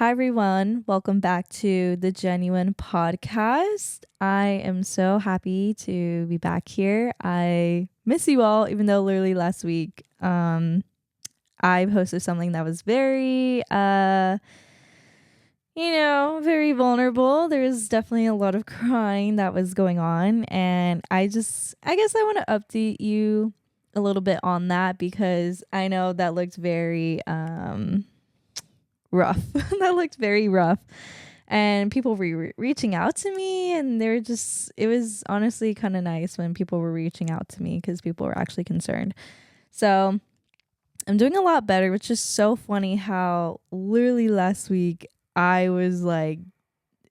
Hi, everyone. Welcome back to the Genuine Podcast. I am so happy to be back here. I miss you all, even though literally last week I posted something that was very, very vulnerable. There was definitely a lot of crying that was going on. And I guess I want to update you a little bit on that because I know that looked very, rough. That looked very rough. And people were reaching out to me, and it was honestly kind of nice when people were reaching out to me because people were actually concerned. So I'm doing a lot better, which is so funny how literally last week I was like,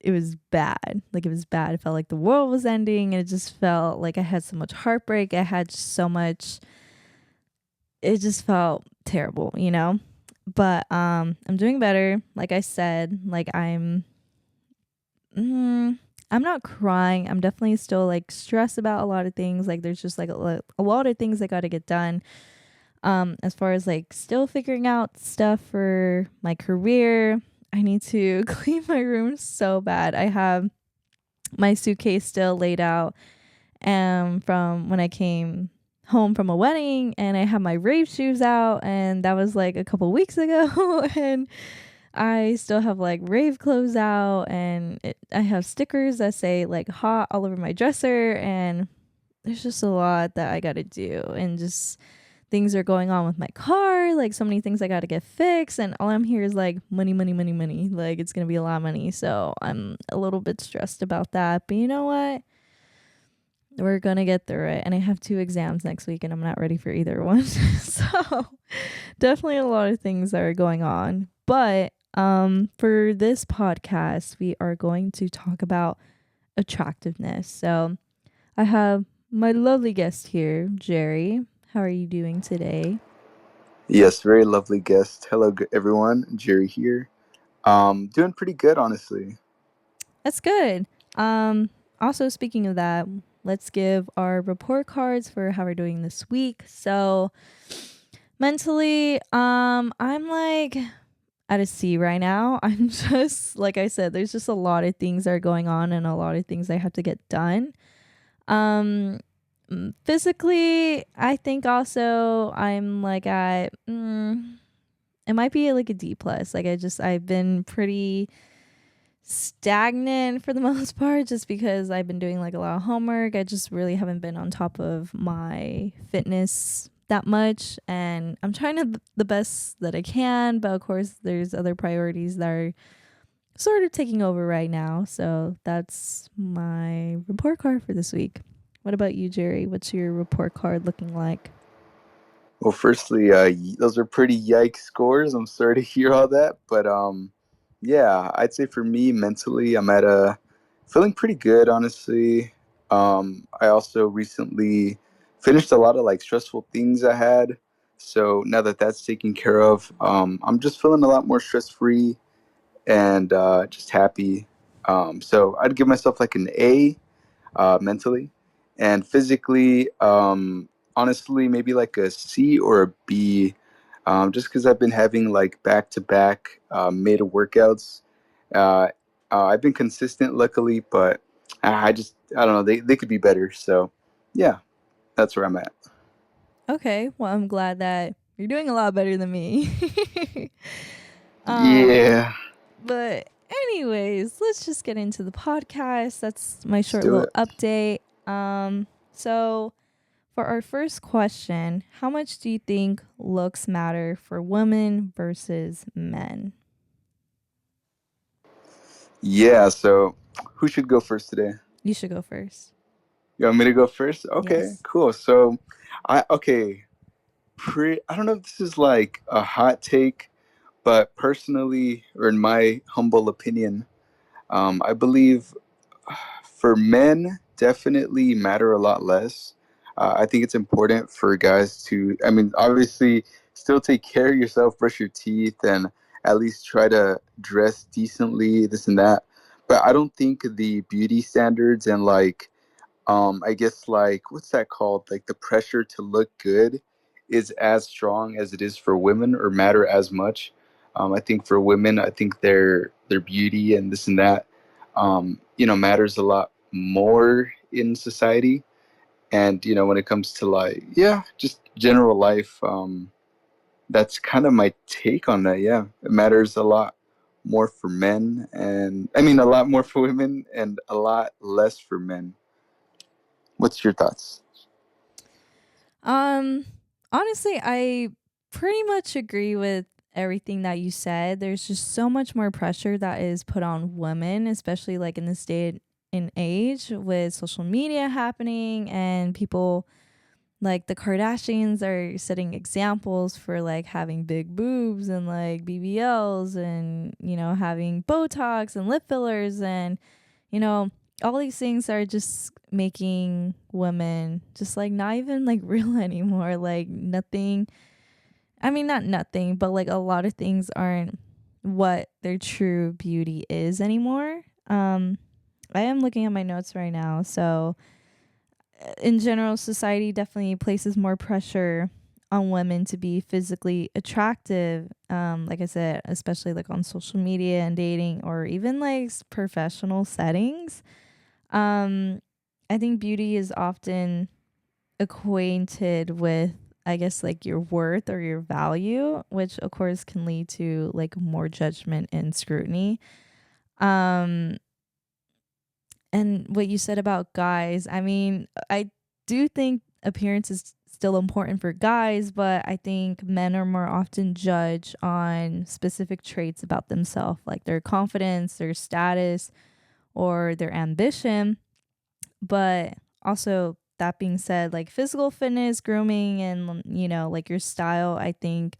it was bad. Like, it was bad. It felt like the world was ending, and it just felt like I had so much heartbreak. I had so much, it just felt terrible. But I'm doing better. Like I said, I'm not crying. I'm definitely still like stressed about a lot of things. Like there's just like a lot of things I got to get done. As far as like still figuring out stuff for my career, I need to clean my room so bad. I have my suitcase still laid out from when I came home from a wedding, and I have my rave shoes out, and that was like a couple weeks ago. And I still have like rave clothes out, and I have stickers that say like hot all over my dresser, and there's just a lot that I gotta do, and just things are going on with my car, like so many things I gotta get fixed, and all I'm here is like money, money, money, money. Like it's gonna be a lot of money, so I'm a little bit stressed about that. But you know what? We're gonna get through it, and I have 2 exams next week, and I'm not ready for either one. So definitely a lot of things that are going on, but for this podcast we are going to talk about attractiveness. So I have my lovely guest here, Jerry. How are you doing today? Yes, very lovely guest. Hello, everyone. Jerry here. Doing pretty good, honestly. That's good. Also, speaking of that, let's give our report cards for how we're doing this week. So mentally, I'm like at a C right now. I'm just like I said, there's just a lot of things that are going on and a lot of things I have to get done. Um Physically, I think also I'm like at it might be like a D plus. Like I've been pretty stagnant for the most part just because I've been doing like a lot of homework. I just really haven't been on top of my fitness that much, and I'm trying to the best that I can, but of course there's other priorities that are sort of taking over right now. So that's my report card for this week. What about you, Jerry? What's your report card looking like? Well, firstly, those are pretty yikes scores. I'm sorry to hear all that, but yeah, I'd say for me mentally, I'm at a feeling pretty good, honestly. I also recently finished a lot of like stressful things I had, so now that that's taken care of, I'm just feeling a lot more stress free and just happy. So I'd give myself like an A mentally, and physically, honestly, maybe like a C or a B, just because I've been having like back to back mid workouts. Uh, I've been consistent, luckily, but I don't know, they could be better. So yeah, that's where I'm at. Okay, well, I'm glad that you're doing a lot better than me. um Yeah, But anyways, let's just get into the podcast. That's my let's short do little it. update. So for our first question, how much do you think looks matter for women versus men? Yeah, so who should go first today? You should go first. You want me to go first? Okay, Yes. cool. So okay, I don't know if this is like a hot take, but personally, or in my humble opinion, I believe for men definitely matter a lot less. I think it's important for guys to, I mean, obviously, still take care of yourself, brush your teeth, and at least try to dress decently, this and that. But I don't think the beauty standards and like I guess like what's that called? Like the pressure to look good is as strong as it is for women or matter as much. I think for women, I think their beauty and this and that, matters a lot more in society. And when it comes to like, yeah, just general life, that's kind of my take on that. Yeah, it matters a lot more for men, and I mean a lot more for women, and a lot less for men. What's your thoughts? Um, Honestly, I pretty much agree with everything that you said. There's just so much more pressure that is put on women, especially like in this day and age with social media happening and people like the Kardashians are setting examples for like having big boobs and like BBLs and having Botox and lip fillers and you know all these things are just making women just like not even like real anymore. Like nothing, I mean not nothing, but like a lot of things aren't what their true beauty is anymore. I am looking at my notes right now. So in general, society definitely places more pressure on women to be physically attractive. Like I said, especially like on social media and dating, or even like professional settings. Um, I think beauty is often acquainted with, I guess, like your worth or your value, which of course can lead to like more judgment and scrutiny. Um, and what you said about guys, I mean, I do think appearance is still important for guys, but I think men are more often judged on specific traits about themselves, like their confidence, their status, or their ambition. But also, that being said, like physical fitness, grooming, and, like your style, I think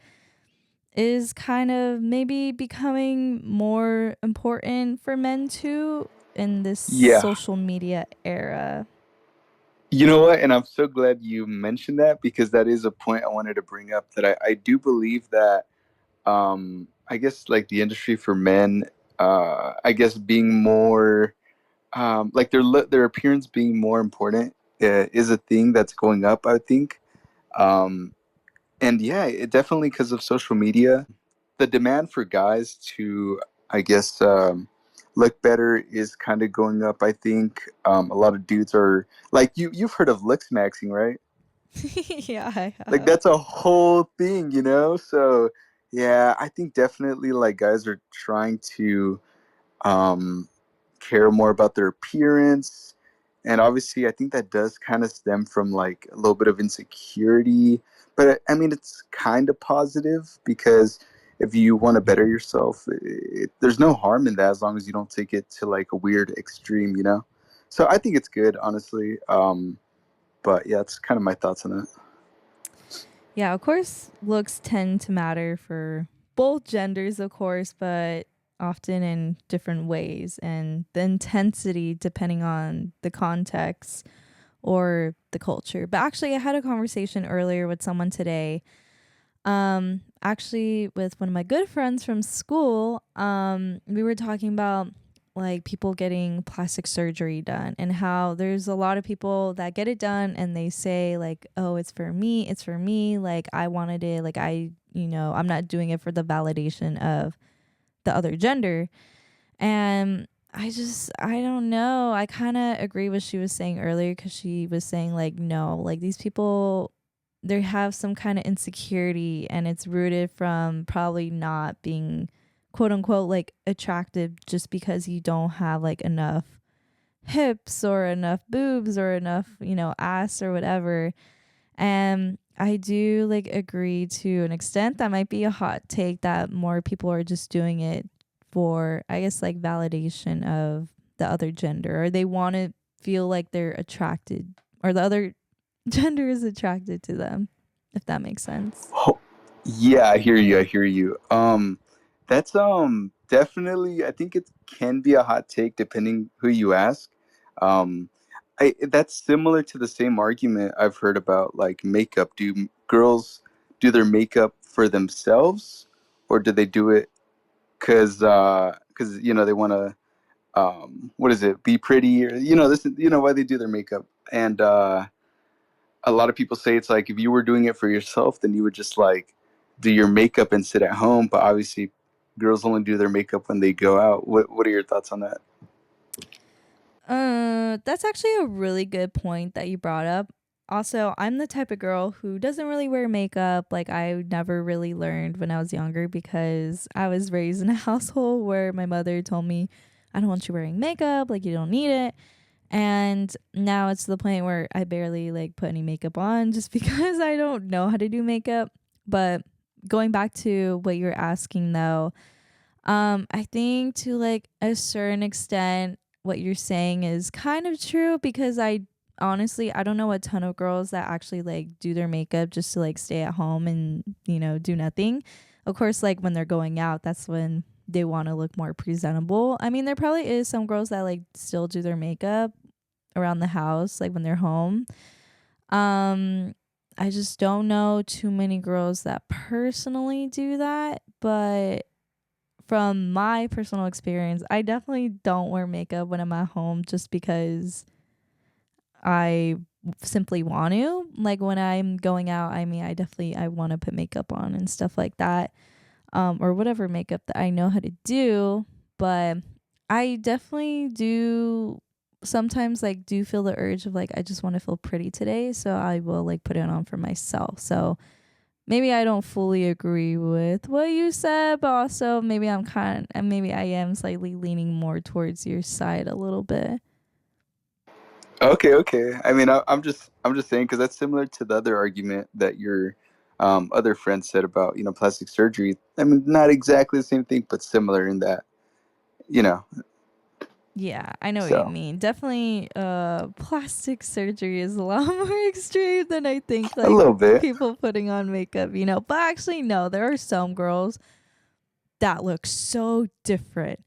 is kind of maybe becoming more important for men too in this Yeah, social media era. you know what? And I'm so glad you mentioned that because that is a point I wanted to bring up. That I do believe that I guess like the industry for men, I guess being more like their appearance being more important is a thing that's going up. I think. Um, and yeah, it definitely because of social media, the demand for guys to, I guess, look better is kind of going up. I think a lot of dudes are like you've heard of looks maxing, right? Yeah, I Like have. that's a whole thing. So yeah, I think definitely like guys are trying to um, care more about their appearance. And obviously, I think that does kind of stem from like a little bit of insecurity. But I mean, it's kind of positive because if you want to better yourself, there's no harm in that as long as you don't take it to like a weird extreme. So I think it's good, honestly. But yeah, it's kind of my thoughts on that. Yeah, of course, looks tend to matter for both genders, of course, but often in different ways. And the intensity depending on the context or the culture. But actually, I had a conversation earlier with someone today. Actually, with one of my good friends from school, we were talking about like people getting plastic surgery done and how there's a lot of people that get it done and they say like, oh, it's for me, like I wanted it, like I'm not doing it for the validation of the other gender. And I don't know. I kind of agree with what she was saying earlier because she was saying, like, no, like these people, they have some kind of insecurity and it's rooted from probably not being quote unquote like attractive just because you don't have like enough hips or enough boobs or enough, ass or whatever. And I do like agree to an extent. That might be a hot take that more people are just doing it for, I guess, like validation of the other gender, or they want to feel like they're attracted, or the other gender is attracted to them, if that makes sense. Oh, yeah, I hear you. I hear you. That's definitely. I think it can be a hot take depending who you ask. Um, that's similar to the same argument I've heard about like makeup. Do girls do their makeup for themselves, or do they do it because they want to what is it, be pretty, or this, why they do their makeup. And a lot of people say it's like if you were doing it for yourself, then you would just like do your makeup and sit at home. But obviously, girls only do their makeup when they go out. What are your thoughts on that? That's actually a really good point that you brought up. Also, I'm the type of girl who doesn't really wear makeup. Like, I never really learned when I was younger because I was raised in a household where my mother told me, I don't want you wearing makeup. Like, you don't need it. And now it's to the point where I barely like put any makeup on just because I don't know how to do makeup. But going back to what you're asking though, I think to like a certain extent, what you're saying is kind of true because I honestly I don't know a ton of girls that actually like do their makeup just to like stay at home and do nothing. Of course, like when they're going out, that's when they want to look more presentable. I mean, there probably is some girls that like still do their makeup around the house, like when they're home. Um, I just don't know too many girls that personally do that, but from my personal experience, I definitely don't wear makeup when I'm at home just because I simply want to. Like when I'm going out, I mean, I want to put makeup on and stuff like that. Or whatever makeup that I know how to do, but I definitely do sometimes like do feel the urge of like I just want to feel pretty today, so I will like put it on for myself. So maybe I don't fully agree with what you said, but also maybe maybe I am slightly leaning more towards your side a little bit. Okay, okay. I mean, I'm just saying because that's similar to the other argument that your other friend said about plastic surgery. I mean, not exactly the same thing, but similar in that you know. Yeah, I know what you So mean. Definitely plastic surgery is a lot more extreme than I think a like little bit. people putting on makeup. But actually no, there are some girls that look so different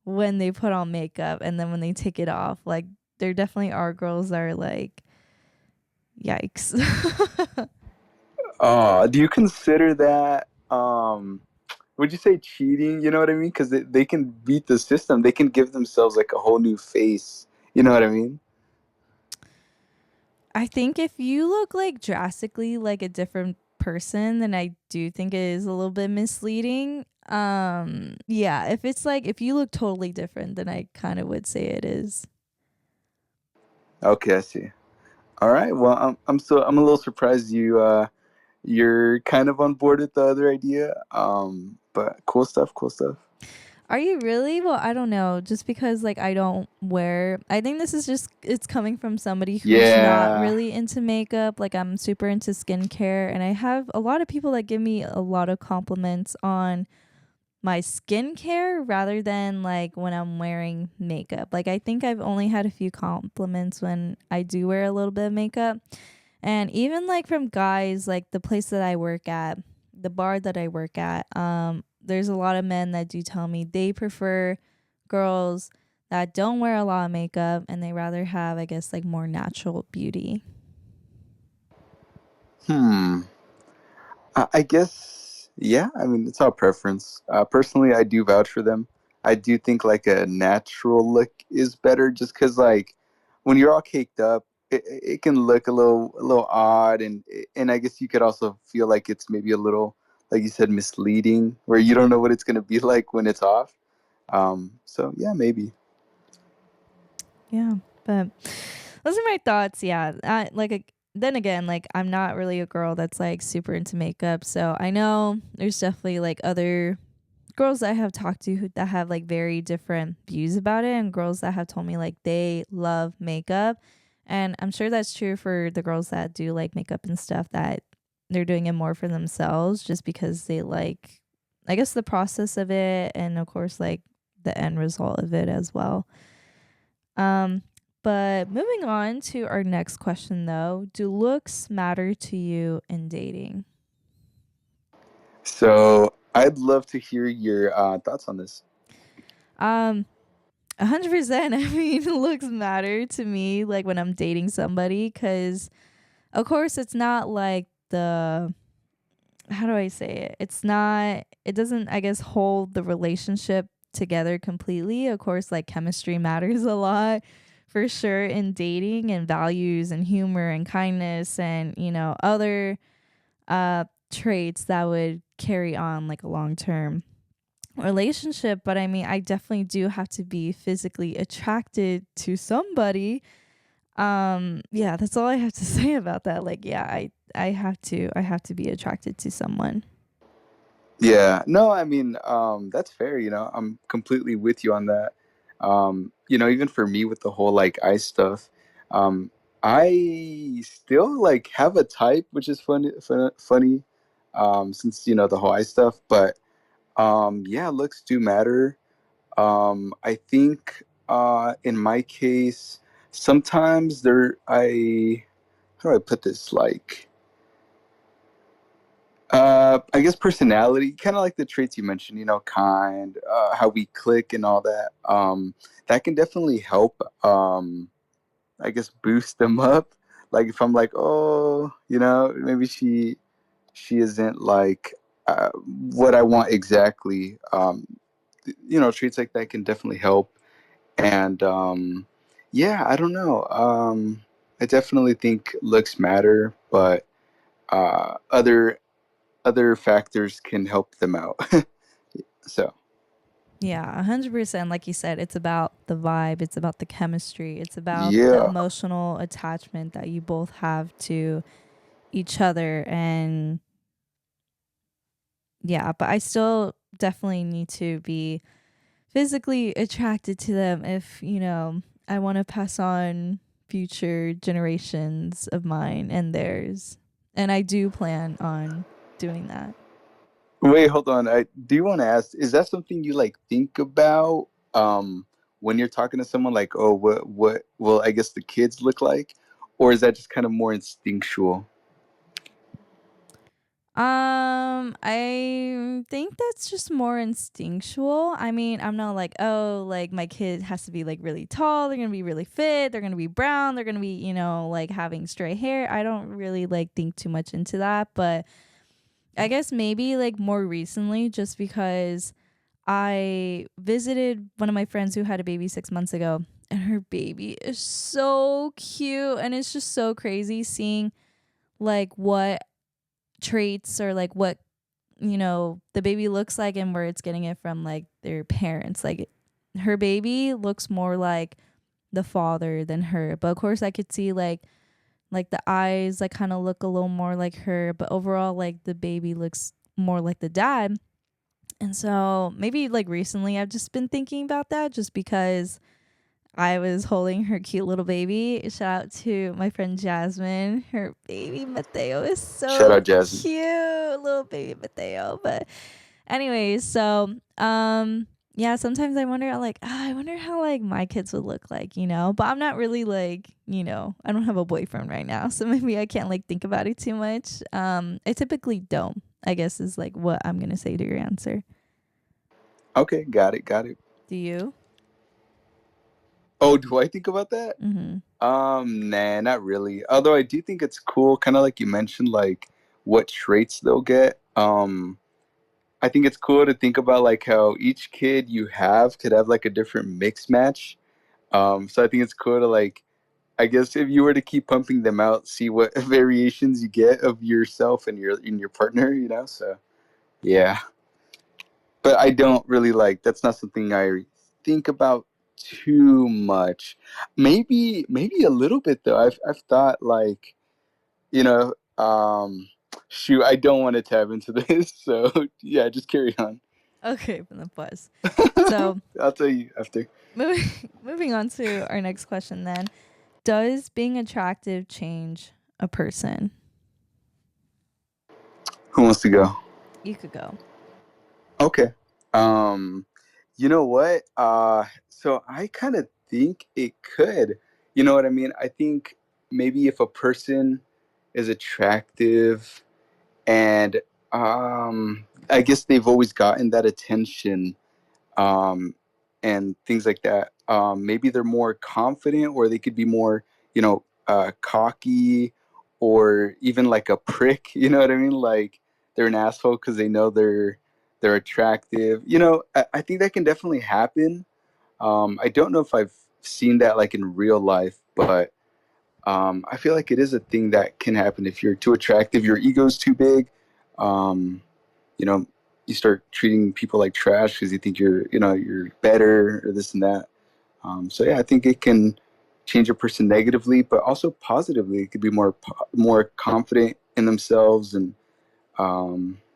when they put on makeup and then when they take it off. Like there definitely are girls that are like yikes. Do you consider that? Would you say cheating? You know what I mean? Because they can beat the system. They can give themselves like a whole new face. You know what I mean? I think if you look like drastically like a different person, then I do think it is a little bit misleading. Yeah, if it's like if you look totally different, then I kind of would say it is. Okay, I see. All right. Well, I'm a little surprised you're kind of on board with the other idea. But cool stuff. Cool stuff. Are you really? Well, I don't know. Just because like I don't wear I think this is just it's coming from somebody who's not Yeah. really into makeup. Like I'm super into skincare and I have a lot of people that give me a lot of compliments on my skincare rather than like when I'm wearing makeup. Like I think I've only had a few compliments when I do wear a little bit of makeup. And even like from guys, like the place that I work at, the bar that I work at, there's a lot of men that do tell me they prefer girls that don't wear a lot of makeup and they rather have, I guess, like more natural beauty. Hmm. I guess, yeah. I mean, it's all preference. Personally, I do vouch for them. I do think like a natural look is better, just because like when you're all caked up, it can look a little odd, and I guess you could also feel like it's maybe a little, like you said, misleading, where you don't know what it's gonna be like when it's off. So yeah, maybe. Yeah, but those are my thoughts. Yeah, then again, like I'm not really a girl that's like super into makeup, so I know there's definitely like other girls that I have talked to that have like very different views about it, and girls that have told me like they love makeup, and I'm sure that's true for the girls that do like makeup and stuff that they're doing it more for themselves just because they like, I guess, the process of it, and of course like the end result of it as well. Um, but moving on to our next question though, do looks matter to you in dating? So I'd love to hear your thoughts on this. Um, 100%. I mean, looks matter to me like when I'm dating somebody cuz of course it's not like the how do I say it? It doesn't I guess hold the relationship together completely. Of course like chemistry matters a lot for sure in dating and values and humor and kindness and other traits that would carry on like a long term. relationship, but I mean, I definitely do have to be physically attracted to somebody. Yeah, that's all I have to say about that. Like, yeah, I have to be attracted to someone. Yeah, no, I mean, that's fair. I'm completely with you on that. Even for me with the whole like ice stuff, I still like have a type, which is funny, since the whole ice stuff. But yeah, looks do matter. I think in my case, sometimes how do I put this? Like, I guess personality, kind of like the traits you mentioned, kind, how we click and all that. That can definitely help, I guess, boost them up. Like if I'm like, oh, maybe she isn't like what I want exactly. Traits like that can definitely help. And yeah, I don't know. I definitely think looks matter, but other factors can help them out. So Yeah, 100%. Like you said, it's about the vibe, it's about the chemistry, it's about the yeah. emotional attachment that you both have to each other. And yeah, but I still definitely need to be physically attracted to them if, I want to pass on future generations of mine and theirs. And I do plan on doing that. Wait, hold on. I do want to ask, is that something you like think about when you're talking to someone like, oh, what will I guess the kids look like? Or is that just kind of more instinctual? I think that's just more instinctual. I mean, I'm not like, oh, like my kid has to be like really tall, they're gonna be really fit, they're gonna be brown, they're gonna be, like having straight hair. I don't really like think too much into that, but I guess maybe like more recently, just because I visited one of my friends who had a baby 6 months ago, and her baby is so cute, and it's just so crazy seeing like what traits or like what the baby looks like and where it's getting it from, like their parents. Like her baby looks more like the father than her, but of course I could see like the eyes like kind of look a little more like her, but overall like the baby looks more like the dad. And so maybe like recently I've just been thinking about that, just because I was holding her cute little baby. Shout out to my friend Jasmine. Her baby Mateo is Shout so out Jasmine. cute, little baby Mateo. But anyways, so yeah, sometimes I wonder like, I wonder how like my kids would look like, But I'm not really like, I don't have a boyfriend right now, so maybe I can't like think about it too much. I typically don't, I guess, is like what I'm gonna say to your answer. Okay, got it, got it. Do you? Oh, do I think about that? Mm-hmm. Nah, not really. Although I do think it's cool, kind of like you mentioned, like what traits they'll get. I think it's cool to think about like how each kid you have could have like a different mix match. So I think it's cool to like, I guess if you were to keep pumping them out, see what variations you get of yourself and your partner, So yeah, but I don't really like. That's not something I think about too much. Maybe a little bit though. I've thought like, you know, shoot, I don't want to tab into this, so yeah, just carry on. Okay, from the bus. So I'll tell you after. moving on to our next question then. Does being attractive change a person? Who wants to go? You could go. Okay. Um, you know what? So I kind of think it could. You know what I mean? I think maybe if a person is attractive and I guess they've always gotten that attention, um, and things like that. Maybe they're more confident, or they could be more, cocky, or even like a prick. You know what I mean? Like they're an asshole because they know they're attractive. I think that can definitely happen. I don't know if I've seen that like in real life, but I feel like it is a thing that can happen if you're too attractive, your ego's too big. Um, you know, you start treating people like trash because you think you're better or this and that. So yeah, I think it can change a person negatively, but also positively. It could be more confident in themselves, and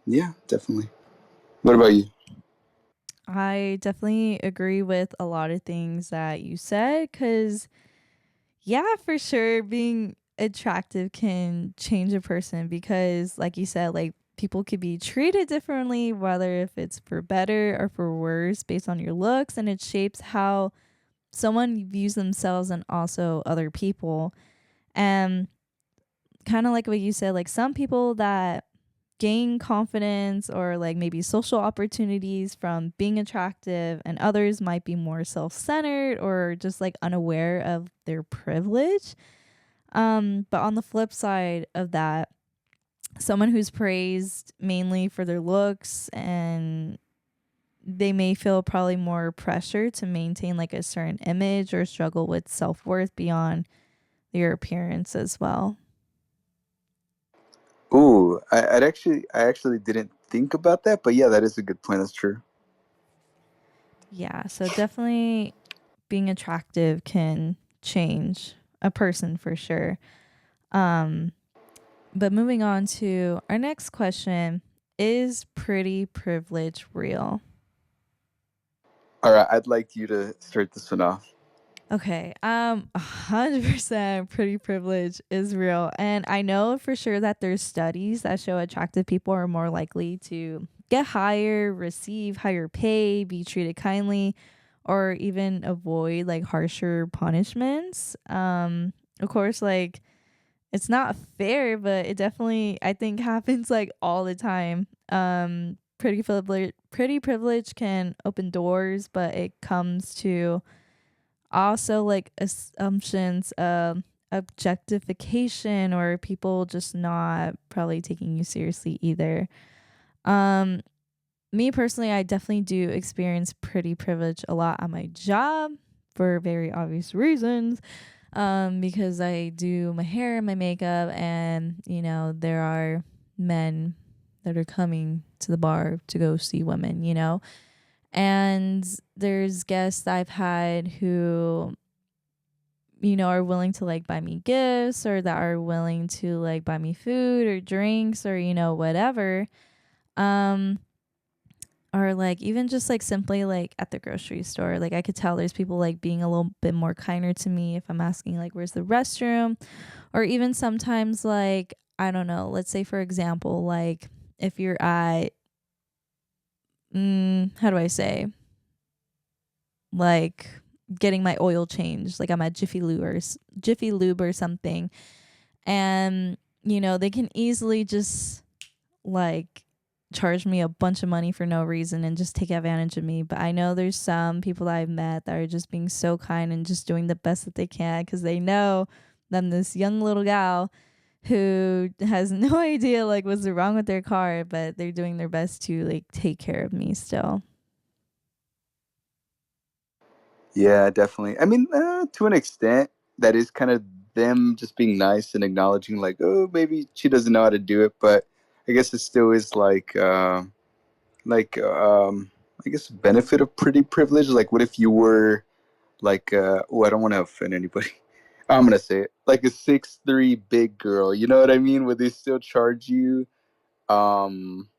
yeah, definitely. What about you? I definitely agree with a lot of things that you said because, yeah, for sure, being attractive can change a person because, like you said, like people could be treated differently, whether if it's for better or for worse based on your looks, and it shapes how someone views themselves and also other people. And kind of like what you said, like some people that gain confidence or like maybe social opportunities from being attractive, and others might be more self-centered or just like unaware of their privilege. But on the flip side of that, someone who's praised mainly for their looks, and they may feel probably more pressure to maintain like a certain image or struggle with self-worth beyond their appearance as well. Ooh, I actually didn't think about that, but yeah, that is a good point. That's true. Yeah, so definitely being attractive can change a person for sure. Um, but moving on to our next question, is pretty privilege real? All right, I'd like you to start this one off. Okay, 100% pretty privilege is real. And I know for sure that there's studies that show attractive people are more likely to get higher, receive higher pay, be treated kindly, or even avoid like harsher punishments. Of course, like it's not fair, but it definitely I think happens like all the time. Pretty privilege can open doors, but it comes to also like assumptions of objectification or people just not probably taking you seriously either. Um, Me personally, I definitely do experience pretty privilege a lot on my job for very obvious reasons. Because I do my hair and my makeup, and there are men that are coming to the bar to go see women, and there's guests I've had who are willing to like buy me gifts, or that are willing to like buy me food or drinks or whatever. Um or like even just like simply like at the grocery store, like I could tell there's people like being a little bit more kinder to me if I'm asking like where's the restroom, or even sometimes like I don't know, let's say for example, like if you're at how do I say, like getting my oil changed, like I'm at Jiffy Lube or something, and they can easily just like charge me a bunch of money for no reason and just take advantage of me. But I know there's some people that I've met that are just being so kind and just doing the best that they can because they know that I'm this young little gal who has no idea like what's wrong with their car, but they're doing their best to like take care of me still. Yeah, definitely. I mean, to an extent, that is kind of them just being nice and acknowledging, like, oh, maybe she doesn't know how to do it, but I guess it still is like, I guess, benefit of pretty privilege. Like, what if you were like, oh, I don't want to offend anybody. I'm gonna say it, like a 6'3" big girl. You know what I mean? Would they still charge you, um,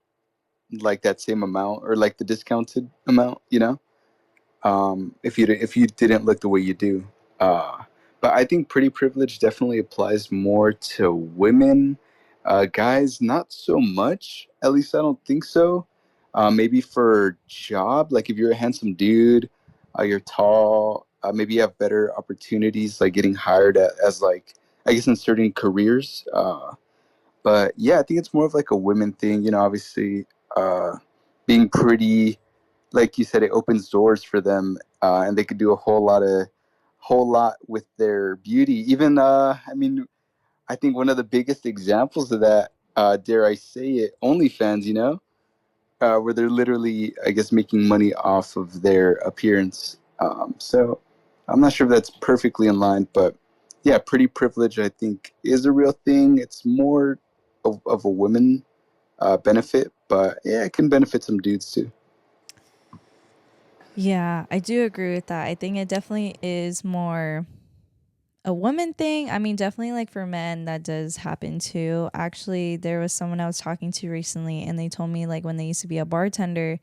like that same amount or like the discounted amount? If you didn't look the way you do. Uh, but I think pretty privilege definitely applies more to women. Guys, not so much. At least I don't think so. Maybe for job, like if you're a handsome dude, you're tall, maybe you have better opportunities, like getting hired as like I guess in certain careers. But yeah, I think it's more of like a women thing. Obviously, uh, being pretty, like you said, it opens doors for them, and they could do a whole lot with their beauty. Even, I mean, I think one of the biggest examples of that, dare I say it, OnlyFans. Where they're literally, I guess, making money off of their appearance. So I'm not sure if that's perfectly in line, but yeah, pretty privilege, I think, is a real thing. It's more of a women benefit. but yeah, it can benefit some dudes too. Yeah, I do agree with that. I think it definitely is more a woman thing. I mean, definitely like for men, that does happen too. Actually, there was someone I was talking to recently, and they told me like when they used to be a bartender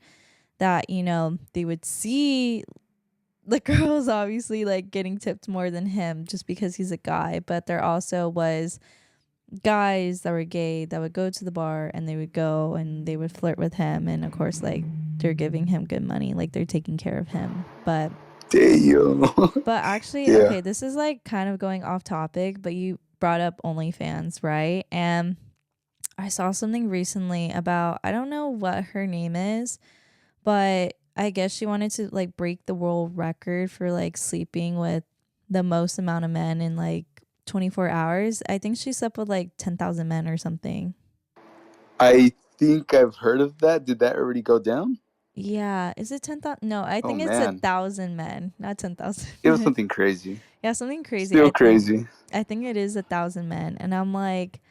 that, they would see the girls obviously like getting tipped more than him just because he's a guy, but there also was guys that were gay that would go to the bar and they would go and they would flirt with him, and of course like they're giving him good money, like they're taking care of him. Damn. But actually, Yeah. okay, this is like kind of going off topic, but you brought up OnlyFans, right? And I saw something recently about, I don't know what her name is, but I guess she wanted to like break the world record for like sleeping with the most amount of men in like 24 hours. I think she slept with like 10,000 men or something. I think I've heard of that. Did that already go down? Yeah, is it 10,000? No, I Oh think it's a man, thousand men, not 10,000 it was men. something crazy. Yeah, something crazy. Still crazy. I think it is 1,000 men, and I'm like,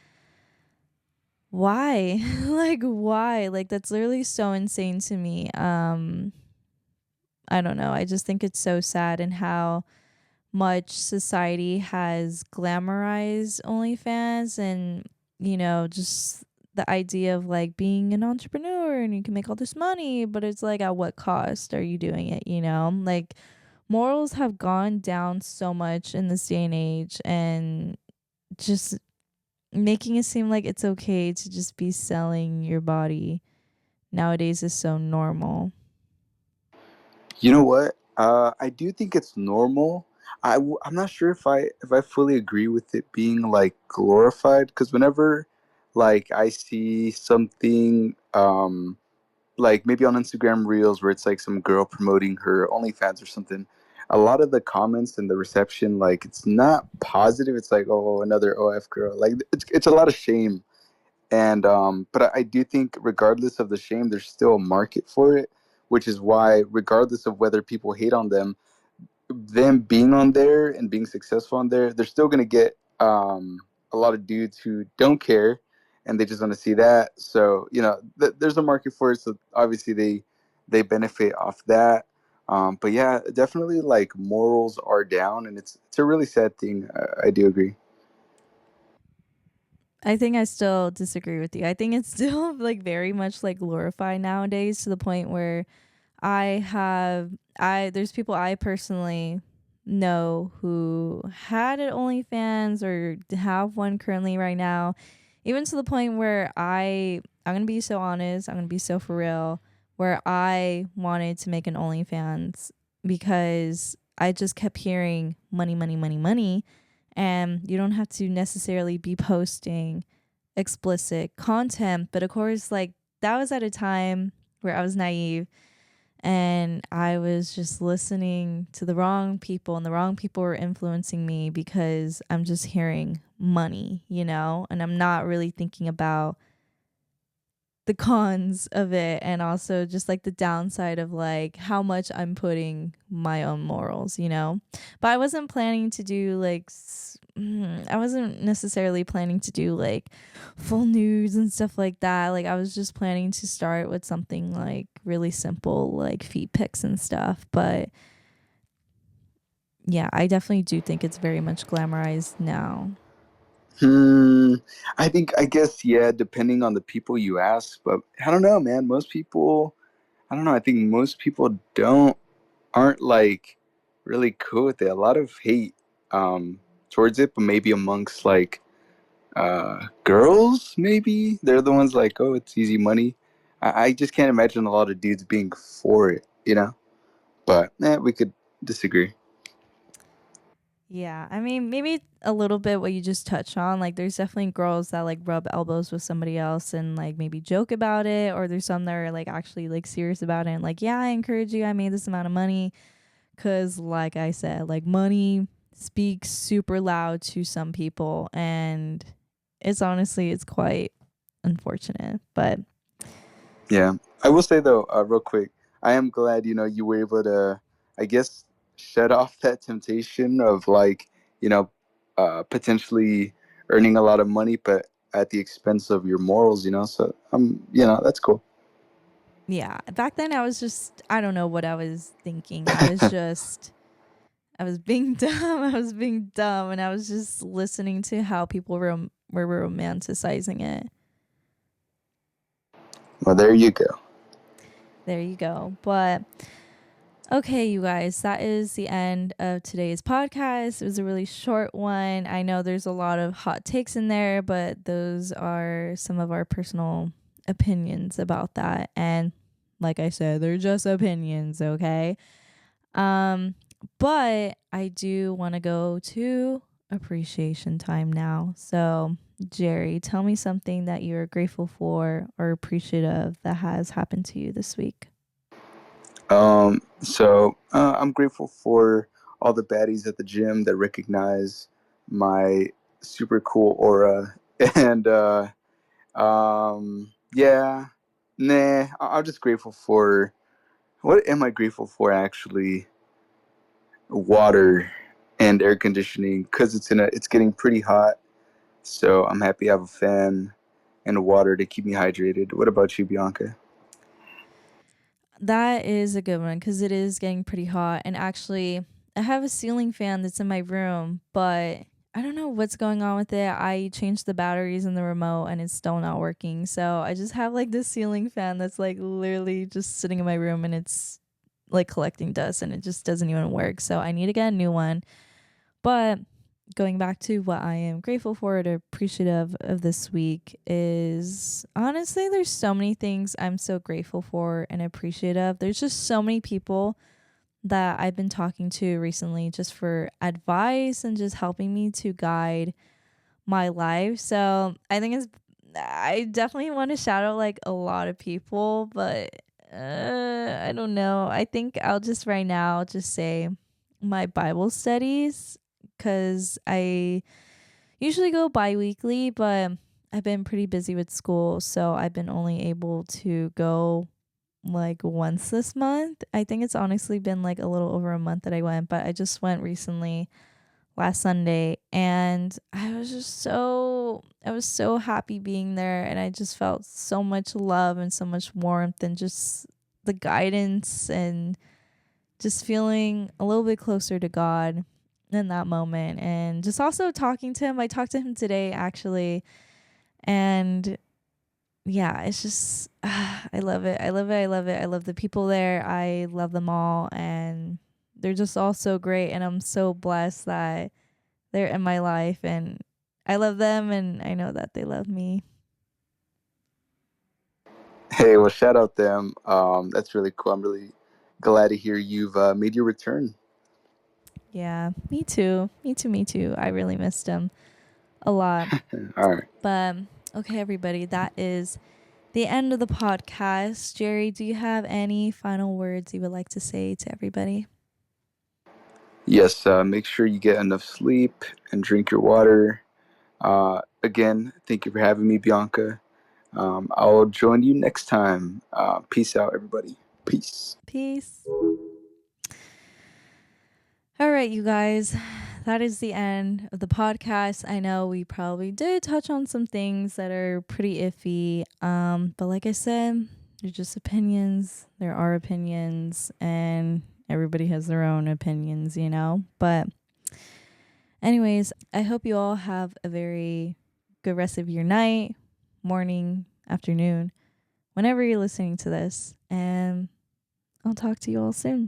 why? Like, why? Like, that's literally so insane to me. I don't know. I just think it's so sad and how much society has glamorized OnlyFans, and just the idea of like being an entrepreneur and you can make all this money, but it's like at what cost are you doing it, like morals have gone down so much in this day and age, and just making it seem like it's okay to just be selling your body nowadays is so normal. You know what? I do think it's normal. I'm not sure if I fully agree with it being like glorified because whenever like I see something like maybe on Instagram Reels where it's like some girl promoting her OnlyFans or something, a lot of the comments and the reception like it's not positive. It's like oh another OF girl. Like it's a lot of shame and but I do think regardless of the shame there's still a market for it, which is why regardless of whether people hate on them being on there and being successful on there, they're still going to get a lot of dudes who don't care and they just want to see that. So there's a market for it, so obviously they benefit off that. But yeah, definitely like morals are down and it's a really sad thing. I do agree. I think I still disagree with you. I think it's still like very much like glorified nowadays, to the point where I have I there's people I personally know who had an OnlyFans or have one currently right now, even to the point where I'm gonna be so honest, I'm gonna be so for real, where I wanted to make an OnlyFans because I just kept hearing money, money, money, money, and you don't have to necessarily be posting explicit content, but of course, like that was at a time where I was naive and I was just listening to the wrong people, and the wrong people were influencing me because I'm just hearing money, and I'm not really thinking about the cons of it, and also just like the downside of like how much I'm putting my own morals. But I wasn't planning to do like I wasn't necessarily planning to do like full nudes and stuff like that. Like I was just planning to start with something like really simple, like feet pics and stuff. But yeah, I definitely do think it's very much glamorized now. Hmm. I guess yeah, depending on the people you ask, but I don't know, man. Most people, I don't know. I think most people aren't like really cool with it. A lot of hate towards it, but maybe amongst like girls, maybe they're the ones like, oh, it's easy money. I just can't imagine a lot of dudes being for it. But we could disagree. Yeah, I mean, maybe a little bit what you just touched on. Like, there's definitely girls that like rub elbows with somebody else and like maybe joke about it, or there's some that are like actually like serious about it and like, yeah, I encourage you. I made this amount of money. Cause, like I said, like money speaks super loud to some people, and it's quite unfortunate. But Yeah, I will say though, real quick, I am glad you were able to, I guess, shut off that temptation of like, you know, potentially earning a lot of money. But at the expense of your morals, you know. So that's cool. Yeah. Back then I was just, I don't know what I was thinking. I was being dumb. I was being dumb and I was just listening to how people were romanticizing it. Well, there you go. There you go. But okay, you guys, that is the end of today's podcast. It was a really short one. I know there's a lot of hot takes in there, but those are some of our personal opinions about that. And like I said, they're just opinions, okay? Um, but I do want to go to appreciation time now. So, Jerry, tell me something that you're grateful for or appreciative that has happened to you this week. I'm grateful for all the baddies at the gym that recognize my super cool aura, and yeah, I'm just grateful for what am I grateful for actually? Water and air conditioning because it's getting pretty hot. So I'm happy I have a fan and water to keep me hydrated. What about you, Bianca? That is a good one because it is getting pretty hot. And actually, I have a ceiling fan that's in my room, but I don't know what's going on with it. I changed the batteries in the remote and it's still not working. So I just have like this ceiling fan that's like literally just sitting in my room and it's like collecting dust and it just doesn't even work. So I need to get a new one. But going back to what I am grateful for and appreciative of this week is honestly, there's so many things I'm so grateful for and appreciative. There's just so many people that I've been talking to recently just for advice and just helping me to guide my life. So I definitely want to shout out like a lot of people, but I don't know. I think I'll just right now just say my Bible studies because I usually go bi-weekly, but I've been pretty busy with school, so I've been only able to go like once this month. I think it's honestly been like a little over a month that I went, but I just went recently last Sunday and I was so happy being there and I just felt so much love and so much warmth and just the guidance and just feeling a little bit closer to God in that moment and just also talking to him. I talked to him today actually and yeah, it's just I love it. I love it. I love it. I love the people there. I love them all and they're just all so great and I'm so blessed that they're in my life and I love them and I know that they love me. Hey, well, shout out them. That's really cool. I'm really glad to hear you've made your return. Yeah, me too. Me too. Me too. I really missed them a lot. All right. But okay, everybody, that is the end of the podcast. Jerry, do you have any final words you would like to say to everybody? Yes, make sure you get enough sleep and drink your water. Again, thank you for having me, Bianca. I'll join you next time. Peace out, everybody. Peace. Peace. All right, you guys, that is the end of the podcast. I know we probably did touch on some things that are pretty iffy. But like I said, they're just opinions. There are opinions, and everybody has their own opinions, you know? But, anyways, I hope you all have a very good rest of your night, morning, afternoon, whenever you're listening to this. And I'll talk to you all soon.